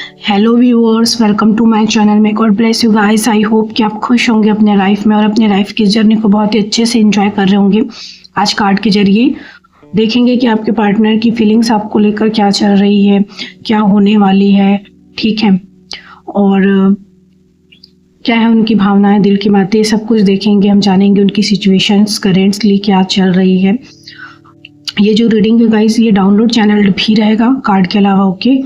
Hello viewers, welcome to my channel में। God bless you guys. I hope कि आप खुश होंगे अपने लाइफ में और अपने लाइफ की जर्नी को बहुत ही अच्छे से एंजॉय कर रहे होंगे। आज कार्ड के जरिए देखेंगे कि आपके पार्टनर की फीलिंग्स आपको लेकर क्या चल रही है, क्या होने वाली है, ठीक है, और क्या है उनकी भावनाएं, दिल की बातें, सब कुछ देखेंगे। हम जानेंगे उनकी सिचुएशंस करेंटली क्या चल रही है। ये जो रीडिंग है गाइस, ये डाउनलोड चैनल भी रहेगा कार्ड के अलावा, ओके।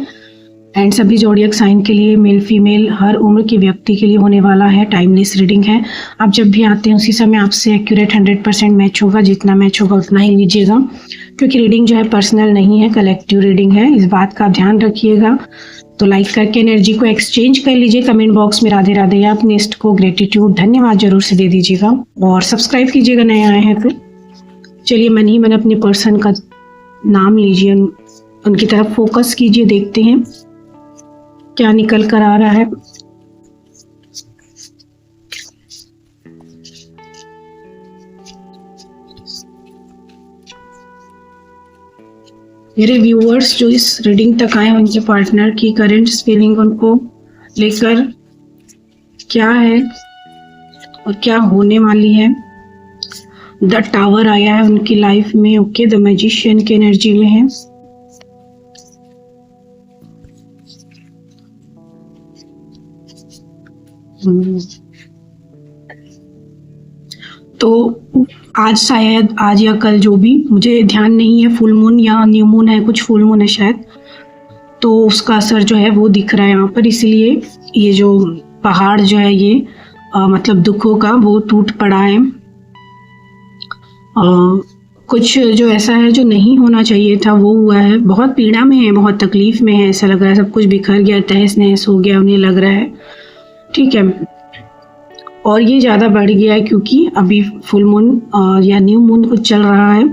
एंड सभी ज़ोडिएक साइन के लिए, मेल फीमेल हर उम्र के व्यक्ति के लिए होने वाला है। टाइमलेस रीडिंग है। आप जब भी आते हैं उसी समय आपसे एक्यूरेट 100% मैच होगा। जितना मैच होगा उतना ही लीजिएगा, क्योंकि रीडिंग जो है पर्सनल नहीं है, कलेक्टिव रीडिंग है। इस बात का आप ध्यान रखिएगा। तो लाइक करके एनर्जी को एक्सचेंज कर लीजिए। कमेंट बॉक्स में राधे राधे या अपने इष्ट को ग्रेटिट्यूड, धन्यवाद जरूर से दे दीजिएगा और सब्सक्राइब कीजिएगा नए आए हैं तो। चलिए मन ही मन अपने पर्सन का नाम लीजिए, उनकी तरफ फोकस कीजिए। देखते हैं क्या निकल कर आ रहा है। मेरे व्यूअर्स जो इस रीडिंग तक आए हैं, उनके पार्टनर की करंट फीलिंग उनको लेकर क्या है और क्या होने वाली है। द टावर आया है उनकी लाइफ में, ओके। द मैजिशियन की एनर्जी में है। तो आज शायद, आज या कल, जो भी, मुझे ध्यान नहीं है, फुल मून या न्यू मून है, कुछ फुल मून है शायद, तो उसका असर जो है वो दिख रहा है यहाँ पर। इसलिए ये जो पहाड़ जो है ये मतलब दुखों का, वो टूट पड़ा है। कुछ जो ऐसा है जो नहीं होना चाहिए था वो हुआ है। बहुत पीड़ा में है, बहुत तकलीफ में है, ऐसा लग रहा है। सब कुछ बिखर गया, तहस नहस हो गया उन्हें लग रहा है, ठीक है। और ये ज़्यादा बढ़ गया है क्योंकि अभी फुल मून या न्यू मून कुछ चल रहा है,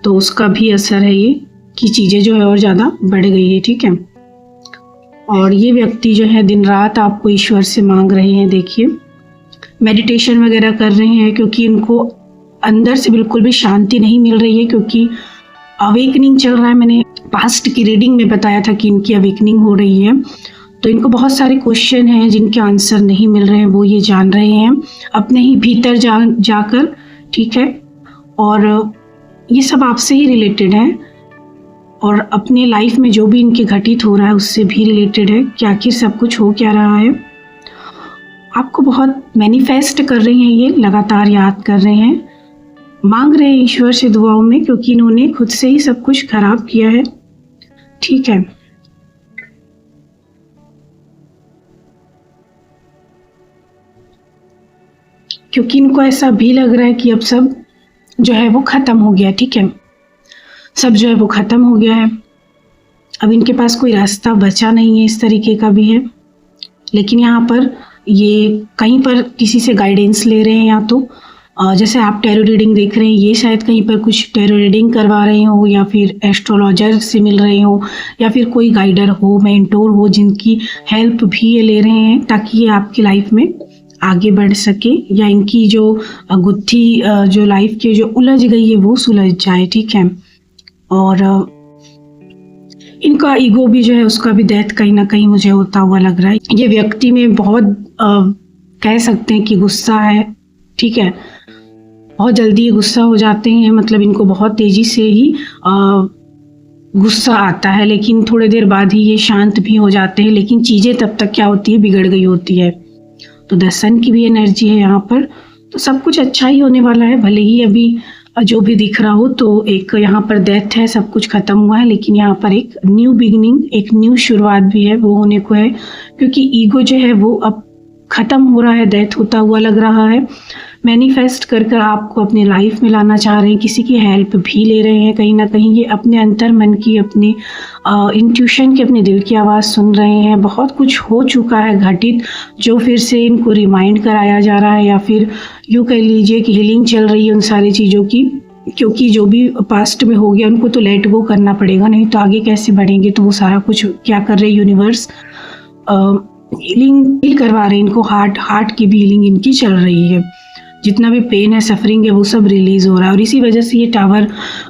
तो उसका भी असर है ये कि चीज़ें जो है और ज़्यादा बढ़ गई है, ठीक है। और ये व्यक्ति जो है दिन रात आपको ईश्वर से मांग रहे हैं। देखिए मेडिटेशन वगैरह कर रहे हैं, क्योंकि इनको अंदर से बिल्कुल भी शांति नहीं मिल रही है, क्योंकि अवेकनिंग चल रहा है। मैंने पास्ट की रीडिंग में बताया था कि इनकी अवेकनिंग हो रही है, तो इनको बहुत सारे क्वेश्चन हैं जिनके आंसर नहीं मिल रहे हैं। वो ये जान रहे हैं अपने ही भीतर जाकर, ठीक है। और ये सब आपसे ही रिलेटेड है और अपने लाइफ में जो भी इनके घटित हो रहा है उससे भी रिलेटेड है कि आखिर सब कुछ हो क्या रहा है। आपको बहुत मैनिफेस्ट कर रहे हैं, ये लगातार याद कर रहे हैं, मांग रहे हैं ईश्वर से दुआओं में, क्योंकि इन्होंने खुद से ही सब कुछ खराब किया है, ठीक है। क्योंकि इनको ऐसा भी लग रहा है कि अब सब जो है वो ख़त्म हो गया, ठीक है। सब जो है वो ख़त्म हो गया है। अब इनके पास कोई रास्ता बचा नहीं है, इस तरीके का भी है। लेकिन यहाँ पर ये कहीं पर किसी से गाइडेंस ले रहे हैं, या तो जैसे आप टैरो रीडिंग देख रहे हैं, ये शायद कहीं पर कुछ टैरो रीडिंग करवा रहे हो, या फिर एस्ट्रोलॉजर से मिल रहे हो, या फिर कोई गाइडर हो, मेंटोर हो, जिनकी हेल्प भी ये ले रहे हैं ताकि ये आपकी लाइफ में आगे बढ़ सके, या इनकी जो गुत्थी जो लाइफ की जो उलझ गई है वो सुलझ जाए, ठीक है। और इनका ईगो भी जो है उसका भी डेथ कहीं ना कहीं मुझे होता हुआ लग रहा है। ये व्यक्ति में बहुत कह सकते हैं कि गुस्सा है, ठीक है। बहुत जल्दी ये गुस्सा हो जाते हैं, मतलब इनको बहुत तेज़ी से ही गुस्सा आता है, लेकिन थोड़ी देर बाद ही ये शांत भी हो जाते हैं। लेकिन चीज़ें तब तक क्या होती है, बिगड़ गई होती है। तो द सन की भी एनर्जी है यहाँ पर, तो सब कुछ अच्छा ही होने वाला है। भले ही अभी जो भी दिख रहा हो, तो एक यहाँ पर डेथ है, सब कुछ खत्म हुआ है, लेकिन यहाँ पर एक न्यू बिगिनिंग, एक न्यू शुरुआत भी है, वो होने को है। क्योंकि ईगो जो है वो अब ख़त्म हो रहा है, डेथ होता हुआ लग रहा है। मैनिफेस्ट कर कर आपको अपने लाइफ में लाना चाह रहे हैं, किसी की हेल्प भी ले रहे हैं। कहीं ना कहीं ये अपने अंतर मन की, अपने इंट्यूशन की, अपने दिल की आवाज़ सुन रहे हैं। बहुत कुछ हो चुका है घटित, जो फिर से इनको रिमाइंड कराया जा रहा है, या फिर यूँ कह लीजिए कि हीलिंग चल रही है उन सारी चीज़ों की। क्योंकि जो भी पास्ट में हो गया उनको तो लेट गो करना पड़ेगा, नहीं तो आगे कैसे बढ़ेंगे। तो वो सारा कुछ क्या कर रहे हैं, यूनिवर्स हीलिंग फील करवा रहे हैं इनको। हार्ट की भी हीलिंग इनकी चल रही है। जितना भी पेन है, सफरिंग है, वो सब रिलीज हो रहा है। और इसी वजह से ये टावर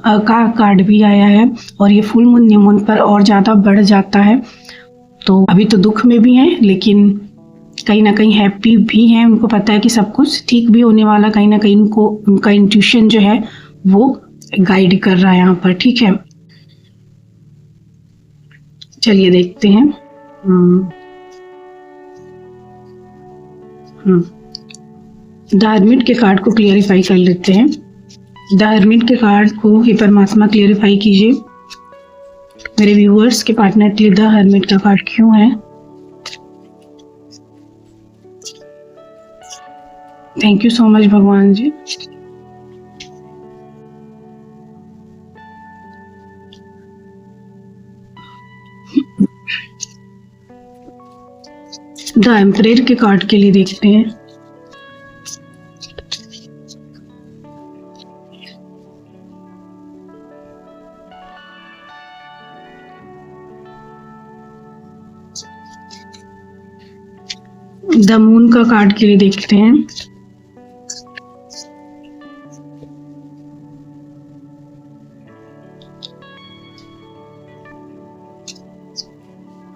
का कार्ड भी आया है, और ये फुल मून न्यू मून पर और ज़्यादा बढ़ जाता है। तो अभी तो दुख में भी हैं, लेकिन कहीं ना कहीं हैप्पी भी हैं। उनको पता है कि सब कुछ ठीक भी होने वाला, कहीं ना कहीं उनको उनका इंट्यूशन जो है वो गाइड कर रहा है यहाँ पर। ठीक है, चलिए देखते हैं। द हर्मिट के कार्ड को क्लियरिफाई कर लेते हैं। द हर्मिट के कार्ड को हे परमात्मा क्लियरिफाई कीजिए। मेरे व्यूअर्स के पार्टनर के लिए द हर्मिट का कार्ड क्यों है? थैंक यू सो मच भगवान जी। द एम्परर के कार्ड के लिए देखते हैं। द मून का कार्ड के लिए देखते हैं।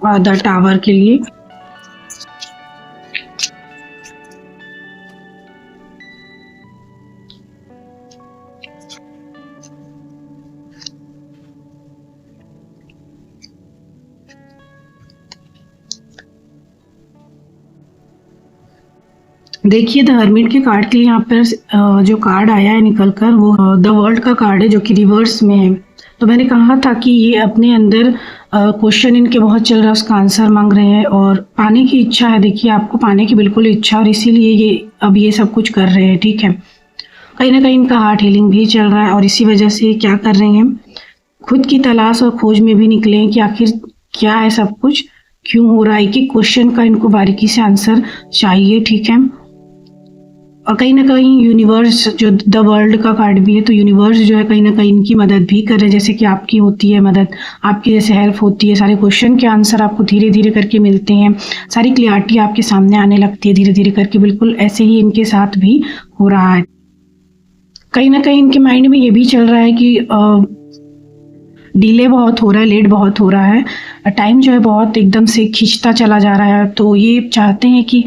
और द टावर के लिए। देखिए द हर्मिट के कार्ड के लिए यहाँ पर जो कार्ड आया है निकल कर, वो द वर्ल्ड का कार्ड है जो कि रिवर्स में है। तो मैंने कहा था कि ये अपने अंदर क्वेश्चन इनके बहुत चल रहा है, उसका आंसर मांग रहे हैं और पाने की इच्छा है। देखिए आपको पाने की बिल्कुल इच्छा, और इसीलिए ये अब ये सब कुछ कर रहे हैं। ठीक है, कहीं ना कहीं इनका हार्ट हीलिंग भी चल रहा है और इसी वजह से क्या कर रहे हैं, खुद की तलाश और खोज में भी निकले हैं कि आखिर क्या है सब कुछ, क्यों हो रहा है। कि क्वेश्चन का इनको बारीकी से आंसर चाहिए। ठीक है, और कहीं ना कहीं यूनिवर्स, जो द वर्ल्ड का कार्ड भी है, तो यूनिवर्स जो है कहीं ना कहीं इनकी मदद भी कर रहे हैं, जैसे कि आपकी होती है मदद, आपकी जैसे हेल्प होती है। सारे क्वेश्चन के आंसर आपको धीरे धीरे करके मिलते हैं, सारी क्लियरिटी आपके सामने आने लगती है धीरे धीरे करके। बिल्कुल ऐसे ही इनके साथ भी हो रहा है। कहीं ना कहीं इनके माइंड में ये भी चल रहा है कि डिले बहुत हो रहा है, लेट बहुत हो रहा है, टाइम जो है बहुत एकदम से खींचता चला जा रहा है। तो ये चाहते हैं कि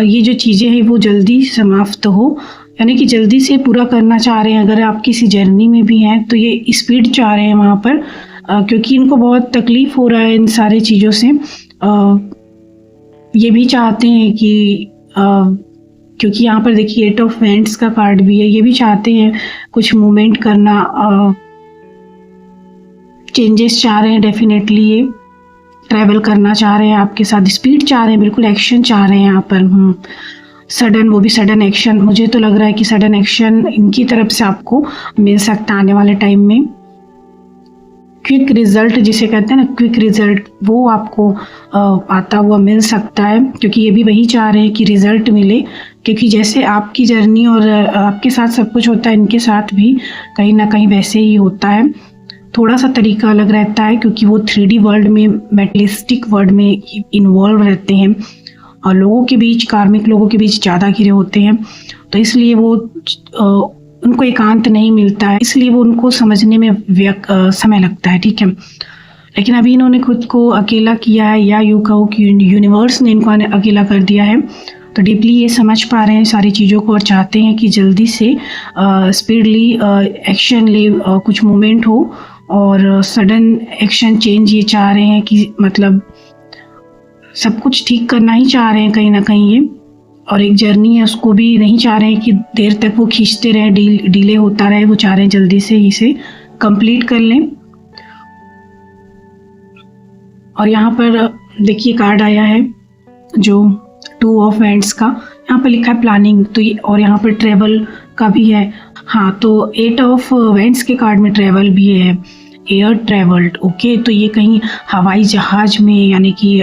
ये जो चीज़ें हैं वो जल्दी समाप्त हो, यानी कि जल्दी से पूरा करना चाह रहे हैं। अगर आप किसी जर्नी में भी हैं तो ये स्पीड चाह रहे हैं वहाँ पर, क्योंकि इनको बहुत तकलीफ़ हो रहा है इन सारी चीज़ों से। ये भी चाहते हैं कि क्योंकि यहाँ पर देखिए 8 ऑफ वैंड्स का कार्ड भी है, ये भी चाहते हैं कुछ मूवमेंट करना, चेंजेस चाह रहे हैं। डेफिनेटली ये ट्रैवल करना चाह रहे हैं आपके साथ, स्पीड चाह रहे हैं, बिल्कुल एक्शन चाह रहे हैं यहाँ पर। सडन, वो भी सडन एक्शन। मुझे तो लग रहा है कि सडन एक्शन इनकी तरफ से आपको मिल सकता है आने वाले टाइम में। क्विक रिजल्ट जिसे कहते हैं ना, क्विक रिजल्ट, वो आपको आता हुआ मिल सकता है, क्योंकि ये भी वही चाह रहे हैं कि रिजल्ट मिले। क्योंकि जैसे आपकी जर्नी और आपके साथ सब कुछ होता है, इनके साथ भी कहीं ना कहीं वैसे ही होता है। थोड़ा सा तरीका अलग रहता है, क्योंकि वो 3D वर्ल्ड में, मेटलिस्टिक वर्ल्ड में इन्वॉल्व रहते हैं और लोगों के बीच, कार्मिक लोगों के बीच ज़्यादा घिरे होते हैं। तो इसलिए वो उनको एकांत नहीं मिलता है, इसलिए वो उनको समझने में समय लगता है। ठीक है, लेकिन अभी इन्होंने खुद को अकेला किया है, या यूँ कहो कि यूनिवर्स ने इनको अकेला कर दिया है। तो डीपली ये समझ पा रहे हैं सारी चीज़ों को और चाहते हैं कि जल्दी से स्पीडली एक्शन ले, कुछ मूवमेंट हो और सडन एक्शन चेंज ये चाह रहे हैं कि मतलब सब कुछ ठीक करना ही चाह रहे हैं कहीं ना कहीं ये। और एक जर्नी है, उसको भी नहीं चाह रहे हैं कि देर तक वो खींचते रहे, डिले होता रहे। वो चाह रहे हैं जल्दी से इसे कंप्लीट कर लें। और यहाँ पर देखिए कार्ड आया है जो 2 ऑफ वैंड्स का, यहाँ पर लिखा है प्लानिंग। तो ये, और यहाँ पर ट्रेवल का भी है। हाँ, तो 8 ऑफ वैंड्स के कार्ड में ट्रेवल भी है, एयर ट्रेवल्ड। ओके, तो ये कहीं हवाई जहाज में, यानी कि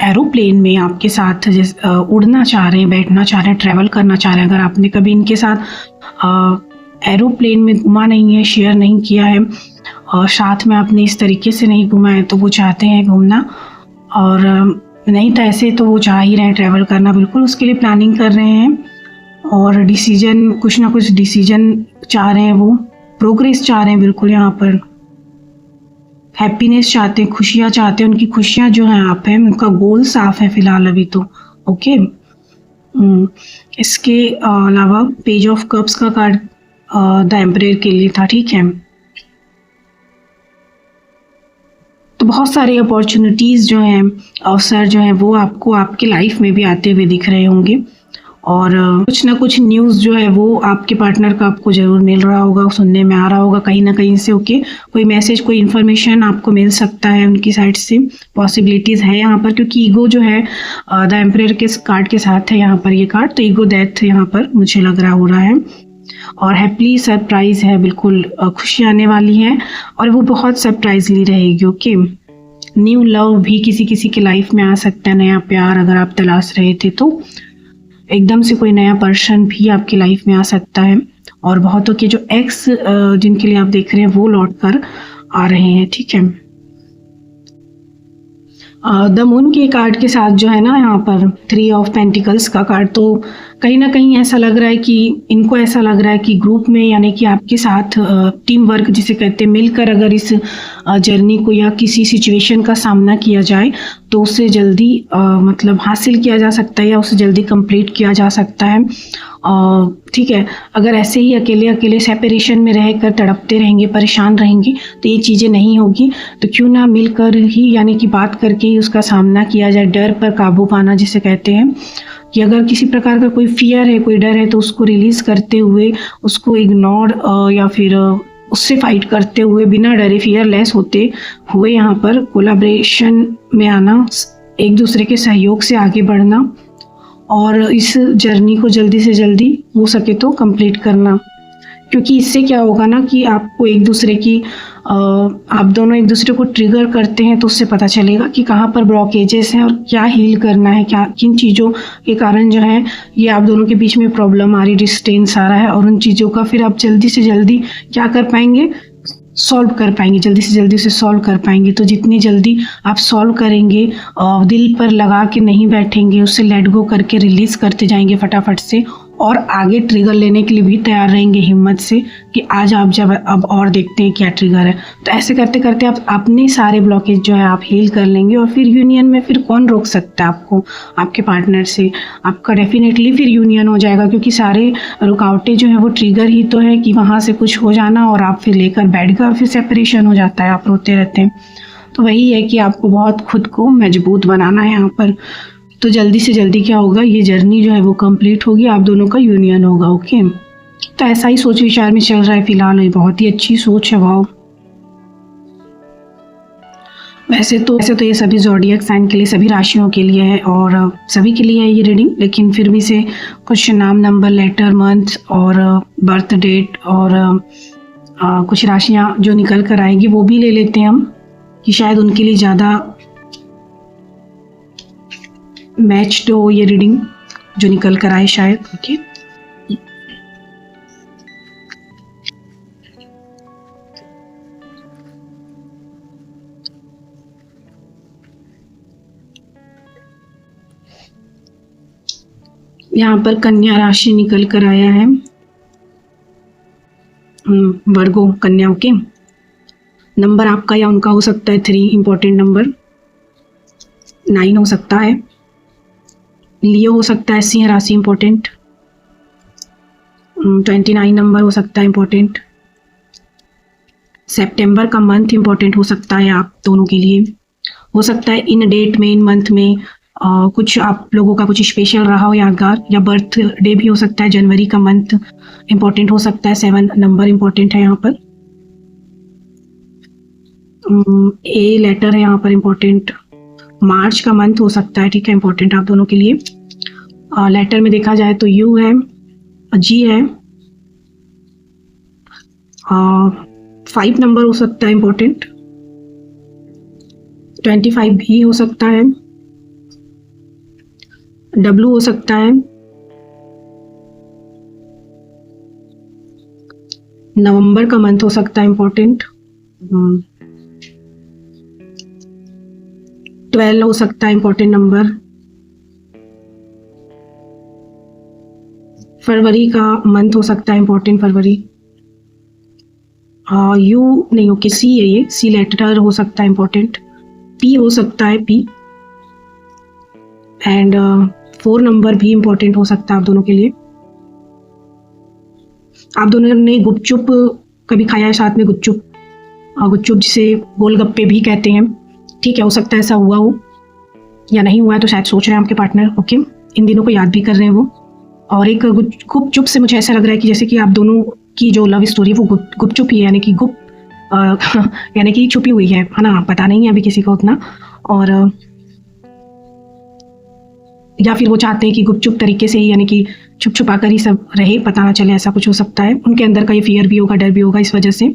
एरोप्लेन में आपके साथ जैसे उड़ना चाह रहे हैं, बैठना चाह रहे हैं, ट्रैवल करना चाह रहे हैं। अगर आपने कभी इनके साथ एरोप्लेन में घुमा नहीं है, शेयर नहीं किया है और साथ में आपने इस तरीके से नहीं घुमा है, तो वो चाहते हैं घूमना। और नहीं तो ऐसे तो वो चाह ही रहे हैं ट्रैवल करना, बिल्कुल उसके लिए प्लानिंग कर रहे हैं। और डिसीजन, कुछ ना कुछ डिसीजन चाह रहे हैं, वो प्रोग्रेस चाह रहे हैं बिल्कुल यहाँ पर। हैप्पीनेस चाहते हैं, खुशियाँ चाहते हैं, उनकी खुशियाँ जो हैं आप हैं, उनका गोल साफ है फिलहाल अभी तो। ओके। इसके अलावा पेज ऑफ कप्स का कार्ड द एम्परर के लिए था, ठीक है। तो बहुत सारी अपॉर्चुनिटीज़ जो हैं, अवसर जो हैं वो आपको आपकी लाइफ में भी आते हुए दिख रहे होंगे, और कुछ ना कुछ न्यूज़ जो है वो आपके पार्टनर का आपको ज़रूर मिल रहा होगा, सुनने में आ रहा होगा कहीं ना कहीं से। ओके, कोई मैसेज, कोई इन्फॉर्मेशन आपको मिल सकता है उनकी साइड से, पॉसिबिलिटीज़ है यहाँ पर, क्योंकि ईगो जो है द एम्परर के कार्ड के साथ है यहाँ पर ये कार्ड, तो ईगो डेथ यहाँ पर मुझे लग रहा हो रहा है। और हैप्पीली सरप्राइज है, बिल्कुल खुशी आने वाली है, और वो बहुत सरप्राइजली रहेगी। ओके, न्यू लव भी किसी किसी के लाइफ में आ सकता है, नया प्यार अगर आप तलाश रहे थे तो एकदम से कोई नया पर्सन भी आपकी लाइफ में आ सकता है, और बहुतों के जो एक्स जिनके लिए आप देख रहे हैं वो लौट कर आ रहे हैं, ठीक है। द मून के कार्ड के साथ जो है ना यहाँ पर 3 ऑफ पेंटिकल्स का कार्ड, तो कहीं ना कहीं ऐसा लग रहा है कि इनको ऐसा लग रहा है कि ग्रुप में, यानी कि आपके साथ टीम वर्क जिसे कहते हैं, मिलकर अगर इस जर्नी को या किसी सिचुएशन का सामना किया जाए तो उससे जल्दी मतलब हासिल किया जा सकता है, या उसे जल्दी कंप्लीट किया जा सकता है, ठीक है। अगर ऐसे ही अकेले अकेले सेपरेशन में रहकर तड़पते रहेंगे, परेशान रहेंगे, तो ये चीज़ें नहीं होगी। तो क्यों ना मिलकर ही, यानी कि बात करके ही उसका सामना किया जाए, डर पर काबू पाना जिसे कहते हैं, कि अगर किसी प्रकार का कोई फियर है, कोई डर है, तो उसको रिलीज़ करते हुए, उसको इग्नोर या फिर उससे फाइट करते हुए, बिना डरे, फियरलेस होते हुए यहाँ पर कोलैबोरेशन में आना, एक दूसरे के सहयोग से आगे बढ़ना, और इस जर्नी को जल्दी से जल्दी हो सके तो कंप्लीट करना। क्योंकि इससे क्या होगा ना कि आपको एक दूसरे की आप दोनों एक दूसरे को ट्रिगर करते हैं, तो उससे पता चलेगा कि कहाँ पर ब्लॉकेजेस हैं और क्या हील करना है, क्या किन चीज़ों के कारण जो है ये आप दोनों के बीच में प्रॉब्लम आ रही, डिस्टेंस आ रहा है, और उन चीज़ों का फिर आप जल्दी से जल्दी क्या कर पाएंगे, सॉल्व कर पाएंगे, जल्दी से जल्दी उसे सॉल्व कर पाएंगे। तो जितनी जल्दी आप सॉल्व करेंगे, दिल पर लगा के नहीं बैठेंगे, उससे लेट गो करके रिलीज़ करते जाएंगे फटाफट से, और आगे ट्रिगर लेने के लिए भी तैयार रहेंगे हिम्मत से कि आज आप जब अब और देखते हैं क्या ट्रिगर है। तो ऐसे करते करते आप अपने सारे ब्लॉकेज जो है आप हील कर लेंगे, और फिर यूनियन में फिर कौन रोक सकता है आपको, आपके पार्टनर से आपका डेफिनेटली फिर यूनियन हो जाएगा, क्योंकि सारे रुकावटें जो है वो ट्रिगर ही तो है कि वहाँ से कुछ हो जाना और आप फिर लेकर बैठ गए और फिर सेपरेशन हो जाता है, आप रोते रहते हैं। तो वही है कि आपको बहुत खुद को मजबूत बनाना है यहाँ पर। तो जल्दी से जल्दी क्या होगा, ये जर्नी जो है वो कंप्लीट होगी, आप दोनों का यूनियन होगा। ओके, तो ऐसा ही सोच विचार में चल रहा है फिलहाल, ये बहुत ही अच्छी सोच है। वाओ, वैसे तो ये सभी ज़ोडिएक साइन के लिए, सभी राशियों के लिए है, और सभी के लिए है ये रीडिंग, लेकिन फिर भी से कुछ नाम, नंबर, लेटर, मंथ और बर्थ डेट, और कुछ राशियाँ जो निकल कर आएगी वो भी ले लेते हैं हम, कि शायद उनके लिए ज़्यादा मैच्ड हो ये रीडिंग जो निकल कर आए शायद। ओके, यहाँ पर कन्या राशि निकल कर आया है, वर्गो कन्या। ओके, नंबर आपका या उनका हो सकता है 3, इंपॉर्टेंट नंबर 9 हो सकता है, लियो हो सकता है, सिंह राशि इंपॉर्टेंट 29 नंबर हो सकता है इंपॉर्टेंट, सितंबर का मंथ इंपॉर्टेंट हो सकता है आप दोनों के लिए, हो सकता है इन डेट में, इन मंथ में कुछ आप लोगों का कुछ स्पेशल रहा हो, यादगार, या बर्थ डे भी हो सकता है, जनवरी का मंथ इंपॉर्टेंट हो सकता है, 7 नंबर इंपॉर्टेंट है यहाँ पर, ए लेटर है यहाँ पर इंपॉर्टेंट, मार्च का मंथ हो सकता है, ठीक है, इंपॉर्टेंट आप दोनों के लिए। लेटर में देखा जाए तो यू है, जी है, 5 नंबर हो सकता है इंपॉर्टेंट, 25 भी हो सकता है, डब्ल्यू हो सकता है, नवंबर का मंथ हो सकता है इंपॉर्टेंट, 12 हो सकता है इंपॉर्टेंट नंबर, फरवरी का मंथ हो सकता है इंपॉर्टेंट, फरवरी, यू नहीं, ओके सी है, ये सी लेटर हो सकता है इम्पोर्टेंट, पी हो सकता है, पी, एंड 4 नंबर भी इम्पोर्टेंट हो सकता है आप दोनों के लिए। आप दोनों ने गुपचुप कभी खाया है साथ में, गुपचुप, गुपचुप जिसे गोलगप्पे भी कहते हैं, ठीक है, हो सकता है ऐसा हुआ हो, या नहीं हुआ है तो शायद सोच रहे हैं आपके पार्टनर, ओके, इन दिनों को याद भी कर रहे हैं वो। और एक गुपचुप से मुझे ऐसा लग रहा है कि जैसे कि आप दोनों की जो लव स्टोरी है वो गुपचुप ही है, यानी कि यानी कि छुपी हुई है ना, पता नहीं है अभी किसी को उतना, और या फिर वो चाहते हैं कि गुपचुप तरीके से ही, यानी कि छुप छुपा कर ही सब रहे, पता ना चले, ऐसा कुछ हो सकता है। उनके अंदर का ये फियर भी होगा, डर भी होगा इस वजह से।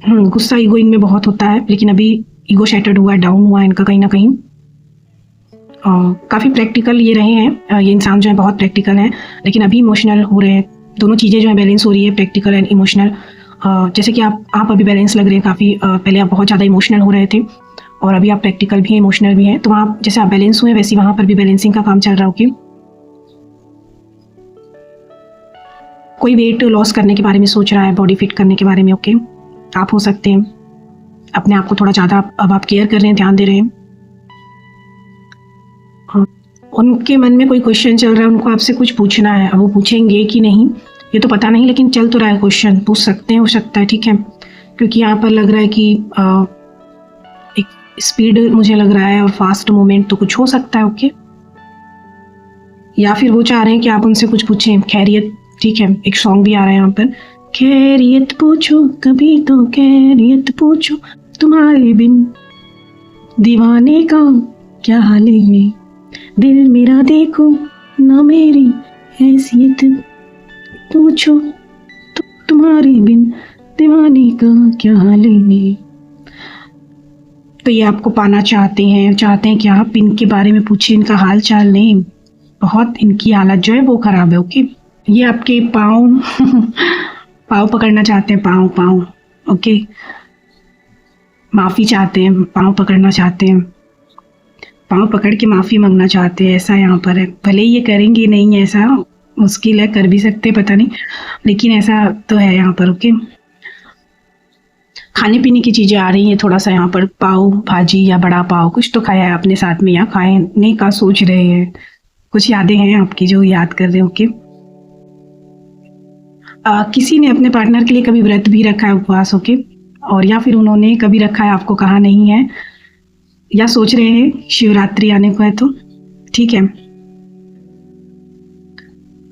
गुस्सा ईगो इनमें बहुत होता है, लेकिन अभी ईगो शैटर्ड हुआ है, डाउन हुआ है इनका कहीं ना कहीं। काफ़ी प्रैक्टिकल ये रहे हैं, ये इंसान जो है बहुत प्रैक्टिकल है, लेकिन अभी इमोशनल हो रहे हैं। दोनों चीज़ें जो है बैलेंस हो रही है, प्रैक्टिकल एंड इमोशनल। जैसे कि आप अभी बैलेंस लग रहे हैं काफ़ी, पहले आप बहुत ज़्यादा इमोशनल हो रहे थे और अभी आप प्रैक्टिकल भी हैं, इमोशनल भी हैं, तो वहाँ जैसे आप बैलेंस हुए वैसे वहाँ पर भी बैलेंसिंग का काम चल रहा हो। कि कोई वेट लॉस करने के बारे में सोच रहा है, बॉडी फिट करने के बारे में, ओके, आप हो सकते हैं। अपने आप को थोड़ा ज़्यादा अब आप केयर कर रहे हैं, ध्यान दे रहे हैं। उनके मन में कोई क्वेश्चन चल रहा है, उनको आपसे कुछ पूछना है, अब वो पूछेंगे कि नहीं ये तो पता नहीं, लेकिन चल तो रहा है क्वेश्चन, पूछ सकते हैं, हो सकता है, ठीक है, क्योंकि यहाँ पर लग रहा है कि एक स्पीड मुझे लग रहा है और फास्ट मूवमेंट, तो कुछ हो सकता है, ओके। या फिर वो चाह रहे हैं कि आप उनसे कुछ पूछें, खैरियत, ठीक है, एक सॉन्ग भी आ रहा है यहाँ पर, खैरियत पूछो कभी तो खैरियत पूछो, तुम्हारे बिन दीवाने का क्या हाल है, दिल मेरा देखो ना मेरी हैसियत पूछो, तो तुम्हारे बिन दीवाने का क्या हाल है। तो ये आपको पाना चाहते हैं कि आप इनके बारे में पूछें, इनका हाल चाल लें, बहुत इनकी हालत जो है वो खराब है, ओके। ये आपके पाँव पाँव पकड़ना चाहते हैं, पाँव, ओके, माफ़ी चाहते हैं, पाँव पकड़ना चाहते हैं, पाँव पकड़ के माफ़ी मांगना चाहते हैं, ऐसा यहाँ पर है। भले ये करेंगे नहीं, ऐसा मुश्किल है, कर भी सकते पता नहीं, लेकिन ऐसा तो है यहाँ पर, ओके। खाने पीने की चीज़ें आ रही हैं थोड़ा सा यहाँ पर, पाव भाजी या बड़ा पाव कुछ तो खाया है आपने साथ में, या खाने का सोच रहे हैं, कुछ यादें हैं आपकी जो याद कर रहे हो, ओके। किसी ने अपने पार्टनर के लिए कभी व्रत भी रखा है, उपवास, ओके, और या फिर उन्होंने कभी रखा है, आपको कहा नहीं है, या सोच रहे हैं शिवरात्रि आने को है तो, ठीक है।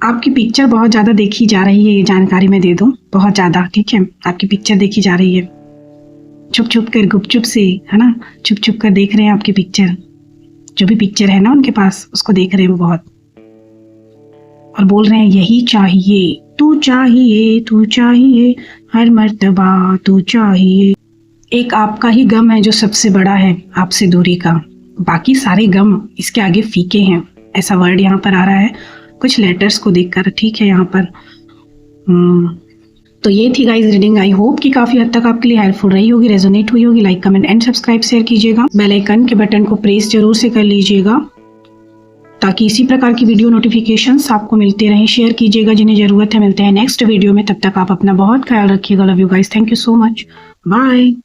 आपकी पिक्चर बहुत ज़्यादा देखी जा रही है, ये जानकारी मैं दे दूं, बहुत ज़्यादा, ठीक है, आपकी पिक्चर देखी जा रही है, छुप छुप कर, गुपचुप से, है ना, छुप छुप कर देख रहे हैं आपकी पिक्चर, जो भी पिक्चर है ना उनके पास, उसको देख रहे हैं वो बहुत, और बोल रहे हैं यही चाहिए, तू चाहिए, तू चाहिए, हर मर्तबा तू चाहिए। एक आपका ही गम है जो सबसे बड़ा है आपसे दूरी का, बाकी सारे गम इसके आगे फीके हैं, ऐसा वर्ड यहाँ पर आ रहा है कुछ लेटर्स को देखकर, ठीक है, यहाँ पर। तो ये थी गाइस रीडिंग, आई होप कि काफ़ी हद तक आपके लिए हेल्पफुल रही होगी, रेजोनेट हुई होगी। Like comment and subscribe share कीजिएगा, बेल आइकन के बटन को प्रेस जरूर से कर लीजिएगा ताकि इसी प्रकार की वीडियो नोटिफिकेशंस आपको मिलते रहें। शेयर कीजिएगा जिन्हें ज़रूरत है। मिलते हैं नेक्स्ट वीडियो में, तब तक आप अपना बहुत ख्याल रखिएगा। Love you guys, thank you so much, bye.